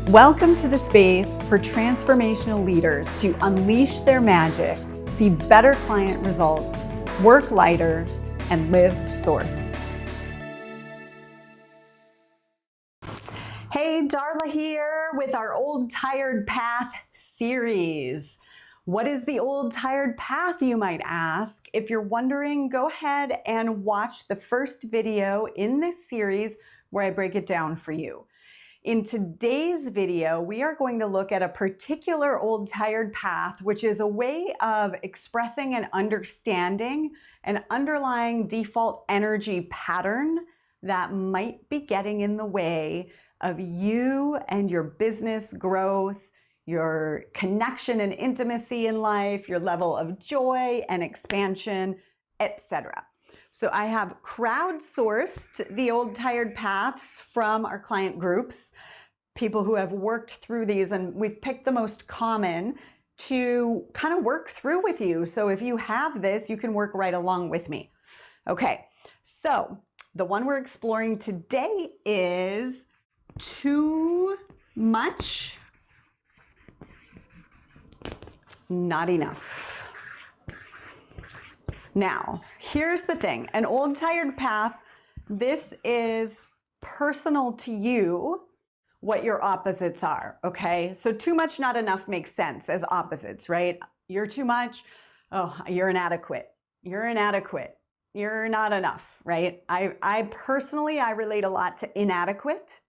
Welcome to the space for transformational leaders to unleash their magic, see better client results, work lighter, and live source. Hey, Darla here with our Old Tired Path series. What is the Old Tired Path, you might ask? If you're wondering, go ahead and watch the first video in this series where I break it down for you. In today's video, we are going to look at a particular old tired path, which is a way of expressing and understanding an underlying default energy pattern that might be getting in the way of you and your business growth, your connection and intimacy in life, your level of joy and expansion, etc. So I have crowdsourced the old tired paths from our client groups, people who have worked through these, and we've picked the most common to kind of work through with you. So if you have this, you can work right along with me. Okay, so the one we're exploring today is too much, not enough. Now, here's the thing, an old tired path, this is personal to you, what your opposites are, okay? So too much, not enough makes sense as opposites, right? You're too much, oh, you're inadequate. You're inadequate. You're not enough, right? I personally relate a lot to inadequate,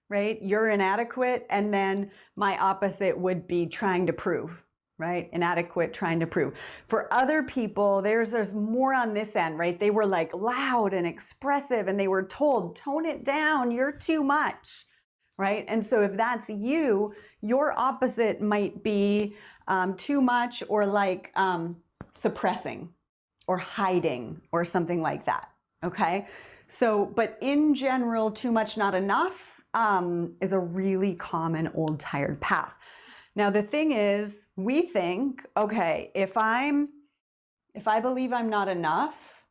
right? You're inadequate, and then my opposite would be trying to prove. Right? Inadequate, trying to prove. For other people, there's more on this end, right? They were like loud and expressive and they were told, tone it down, you're too much, right? And so if that's you, your opposite might be too much or like suppressing or hiding or something like that, okay? So, but in general, too much, not enough is a really common old tired path. Now, the thing is, we think, okay, if I believe I'm not enough,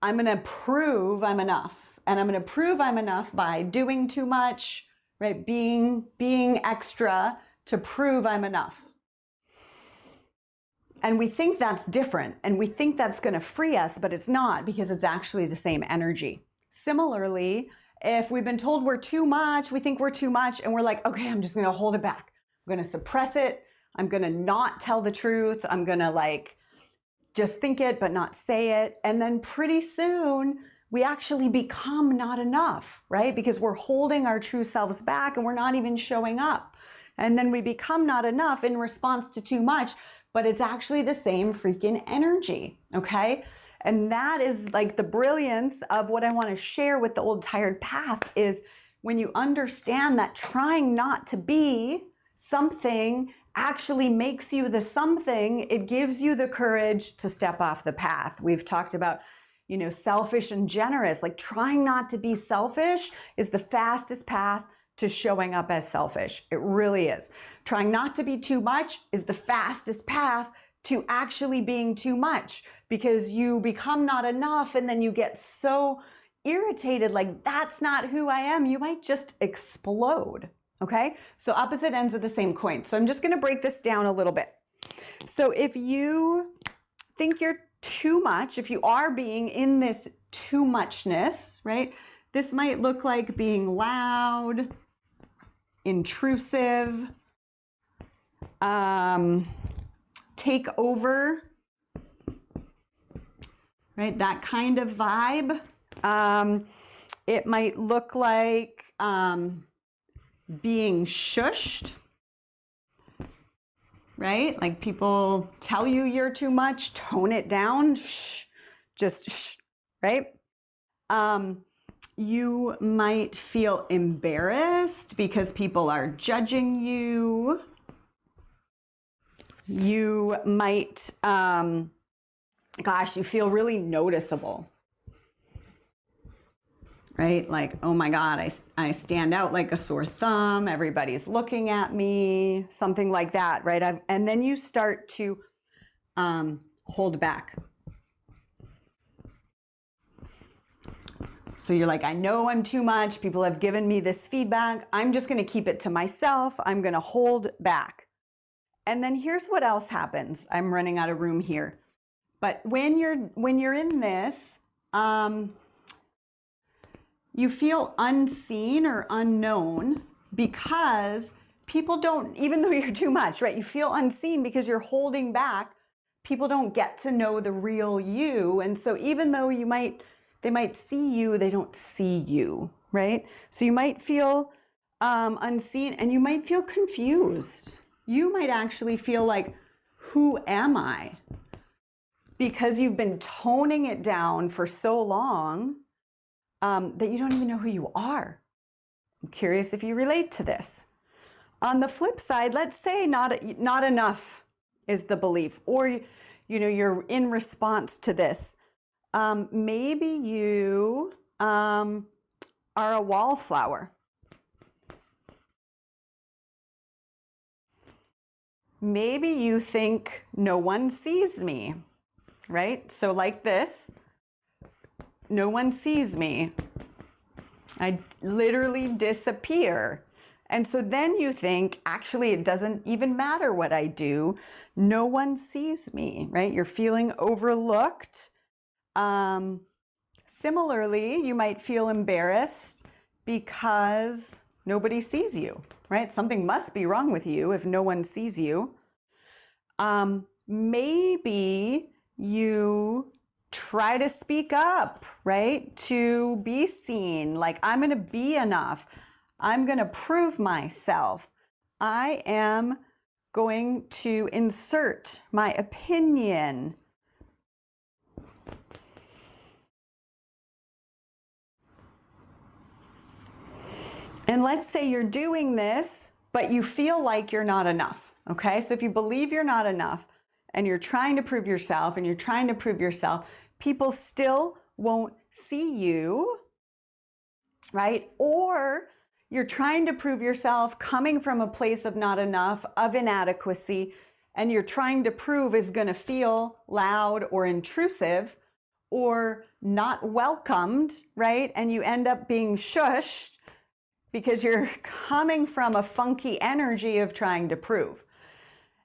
I'm going to prove I'm enough. And I'm going to prove I'm enough by doing too much, right? Being extra to prove I'm enough. And we think that's different. And we think that's going to free us, but it's not, because it's actually the same energy. Similarly, if we've been told we're too much, we think we're too much, and we're like, okay, I'm just going to hold it back. I'm going to suppress it. I'm going to not tell the truth. I'm going to like just think it, but not say it. And then pretty soon we actually become not enough, right? Because we're holding our true selves back and we're not even showing up. And then we become not enough in response to too much, but it's actually the same freaking energy, okay? And that is like the brilliance of what I want to share with the old tired path is when you understand that trying not to be something actually makes you the something, it gives you the courage to step off the path. We've talked about, selfish and generous, like trying not to be selfish is the fastest path to showing up as selfish. It really is. Trying not to be too much is the fastest path to actually being too much, because you become not enough and then you get so irritated, like that's not who I am. You might just explode. Okay, so opposite ends of the same coin. So I'm just going to break this down a little bit. So if you think you're too much, if you are being in this too muchness, right, this might look like being loud, intrusive, take over, right, that kind of vibe. It might look like being shushed, right? Like people tell you you're too much, tone it down, shh, just shh, right? You might feel embarrassed because people are judging you. You might, you feel really noticeable. Right? Like, oh my God, I stand out like a sore thumb. Everybody's looking at me, something like that, right? And then you start to hold back. So you're like, I know I'm too much. People have given me this feedback. I'm just going to keep it to myself. I'm going to hold back. And then here's what else happens. I'm running out of room here. But when you're in this, you feel unseen or unknown because people don't, even though you're too much, right? You feel unseen because you're holding back. People don't get to know the real you. And so even though they might see you, they don't see you, right? So you might feel unseen and you might feel confused. You might actually feel like, who am I? Because you've been toning it down for so long that you don't even know who you are. I'm curious if you relate to this. On the flip side, let's say not enough is the belief, or you're in response to this. Maybe you are a wallflower. Maybe you think no one sees me, right? So like this, no one sees me. I literally disappear. And so then you think, actually, it doesn't even matter what I do. No one sees me, right? You're feeling overlooked. Similarly, you might feel embarrassed because nobody sees you, right? Something must be wrong with you if no one sees you. Maybe you try to speak up, right? To be seen, like I'm going to be enough. I'm going to prove myself. I am going to insert my opinion. And let's say you're doing this, but you feel like you're not enough, okay? So if you believe you're not enough and you're trying to prove yourself and you're trying to prove yourself, people still won't see you, right? Or you're trying to prove yourself coming from a place of not enough, of inadequacy, and you're trying to prove is going to feel loud or intrusive or not welcomed, right? And you end up being shushed because you're coming from a funky energy of trying to prove.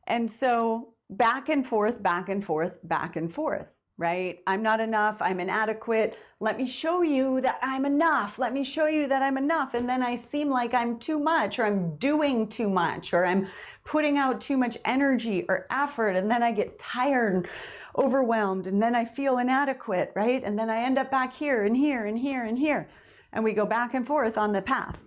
And so back and forth, back and forth, back and forth, right? I'm not enough. I'm inadequate. Let me show you that I'm enough. Let me show you that I'm enough. And then I seem like I'm too much, or I'm doing too much, or I'm putting out too much energy or effort. And then I get tired and overwhelmed. And then I feel inadequate, right? And then I end up back here and here and here and here. And we go back and forth on the path.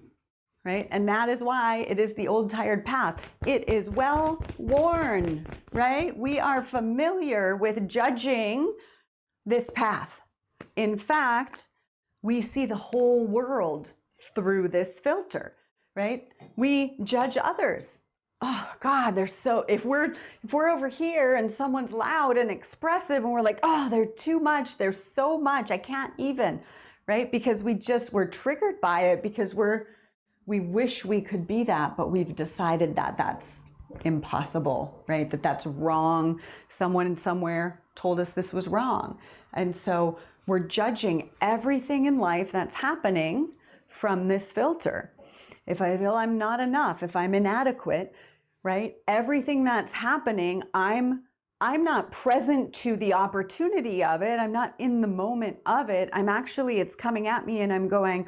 Right? And that is why it is the old tired path. It is well worn, right? We are familiar with judging this path. In fact, we see the whole world through this filter, right? We judge others. Oh God, they're so, if we're over here and someone's loud and expressive and we're like, oh, they're too much, they're so much, I can't even, right? Because we're triggered by it because we wish we could be that, but we've decided that that's impossible, right? That that's wrong. Someone somewhere told us this was wrong. And so we're judging everything in life that's happening from this filter. If I feel I'm not enough, if I'm inadequate, right? Everything that's happening, I'm not present to the opportunity of it. I'm not in the moment of it. It's coming at me and I'm going,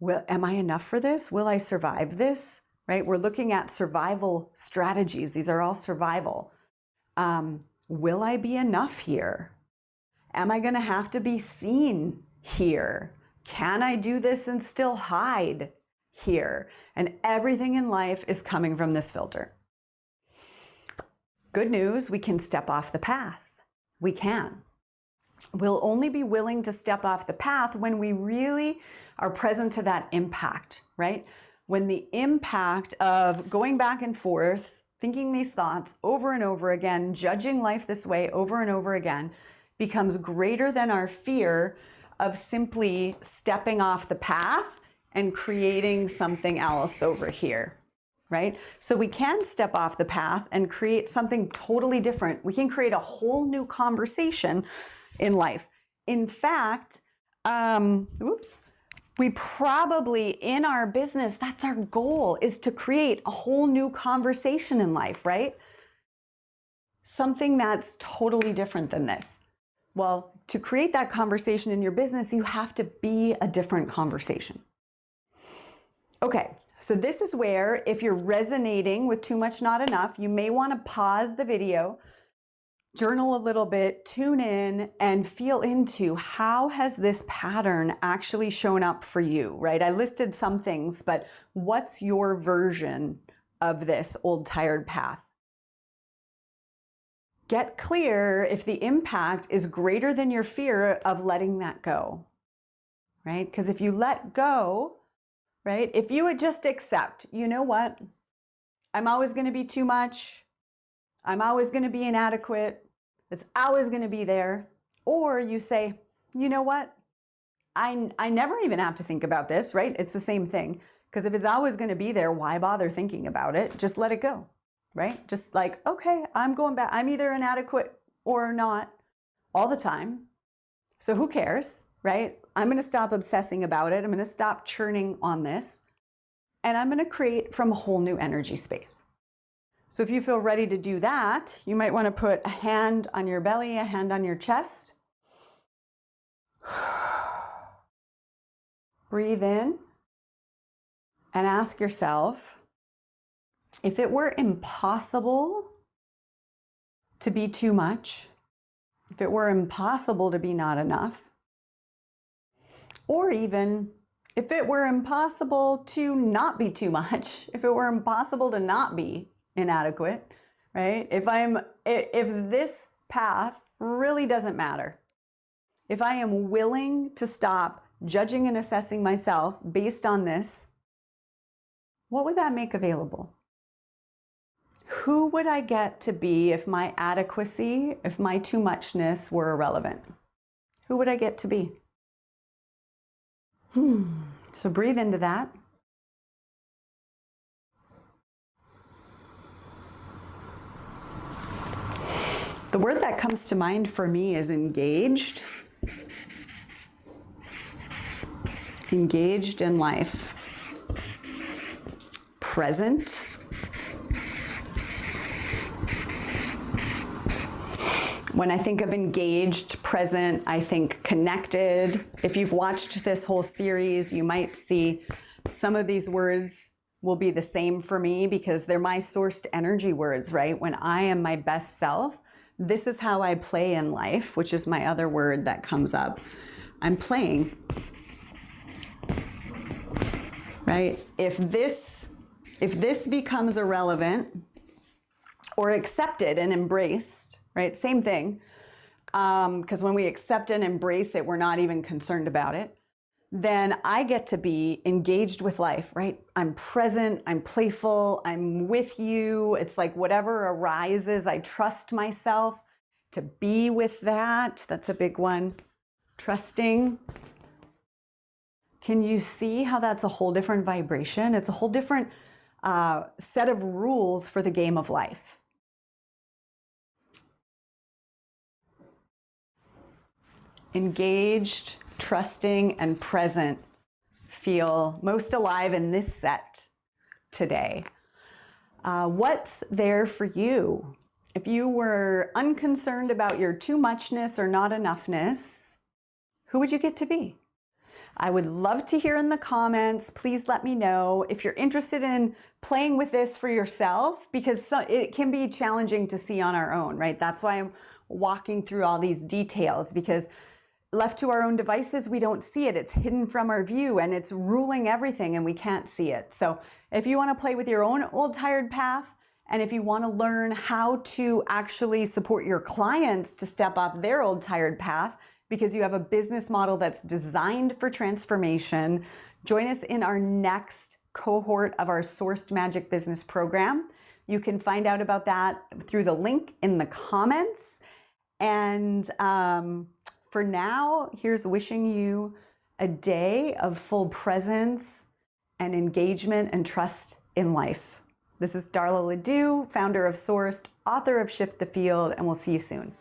well, am I enough for this? Will I survive this? Right? We're looking at survival strategies. These are all survival. Will I be enough here? Am I going to have to be seen here? Can I do this and still hide here? And everything in life is coming from this filter. Good news, we can step off the path. We can. We'll only be willing to step off the path when we really are present to that impact, right? When the impact of going back and forth, thinking these thoughts over and over again, judging life this way over and over again, becomes greater than our fear of simply stepping off the path and creating something else over here, right? So we can step off the path and create something totally different. We can create a whole new conversation in life. In fact, we probably, in our business, that's our goal, is to create a whole new conversation in life, right? Something that's totally different than this. Well, to create that conversation in your business, you have to be a different conversation. Okay, so this is where, if you're resonating with too much, not enough, you may want to pause the video, journal a little bit, tune in, and feel into how has this pattern actually shown up for you, right? I listed some things, but what's your version of this old tired path? Get clear if the impact is greater than your fear of letting that go, right? Because if you let go, right, if you would just accept, you know what, I'm always going to be too much, I'm always going to be inadequate, it's always going to be there. Or you say, you know what, I never even have to think about this, right? It's the same thing. Because if it's always going to be there, why bother thinking about it? Just let it go, right? Just like, okay, I'm going back. I'm either inadequate or not all the time. So who cares, right? I'm going to stop obsessing about it. I'm going to stop churning on this. And I'm going to create from a whole new energy space. So if you feel ready to do that, you might want to put a hand on your belly, a hand on your chest. Breathe in and ask yourself, if it were impossible to be too much, if it were impossible to be not enough, or even if it were impossible to not be too much, if it were impossible to not be inadequate, right? If this path really doesn't matter, if I am willing to stop judging and assessing myself based on this, what would that make available? Who would I get to be if my adequacy, if my too muchness were irrelevant? Who would I get to be? So breathe into that. The word that comes to mind for me is engaged. Engaged in life. Present. When I think of engaged, present, I think connected. If you've watched this whole series, you might see some of these words will be the same for me because they're my sourced energy words, right? When I am my best self, this is how I play in life, which is my other word that comes up. I'm playing, right? If this becomes irrelevant or accepted and embraced, right? Same thing. Because when we accept and embrace it, we're not even concerned about it. Then I get to be engaged with life, right? I'm present, I'm playful, I'm with you. It's like whatever arises, I trust myself to be with that. That's a big one. Trusting. Can you see how that's a whole different vibration? It's a whole different set of rules for the game of life. Engaged, trusting, and present feel most alive in this set today. What's there for you? If you were unconcerned about your too muchness or not enoughness, who would you get to be? I would love to hear in the comments. Please let me know if you're interested in playing with this for yourself, because it can be challenging to see on our own, right? That's why I'm walking through all these details, because left to our own devices, we don't see it. It's hidden from our view and it's ruling everything and we can't see it. So if you want to play with your own old tired path, and if you want to learn how to actually support your clients to step off their old tired path, because you have a business model that's designed for transformation, join us in our next cohort of our Sourced Magic Business Program. You can find out about that through the link in the comments. And for now, here's wishing you a day of full presence and engagement and trust in life. This is Darla Ledoux, founder of Sourced, author of Shift the Field, and we'll see you soon.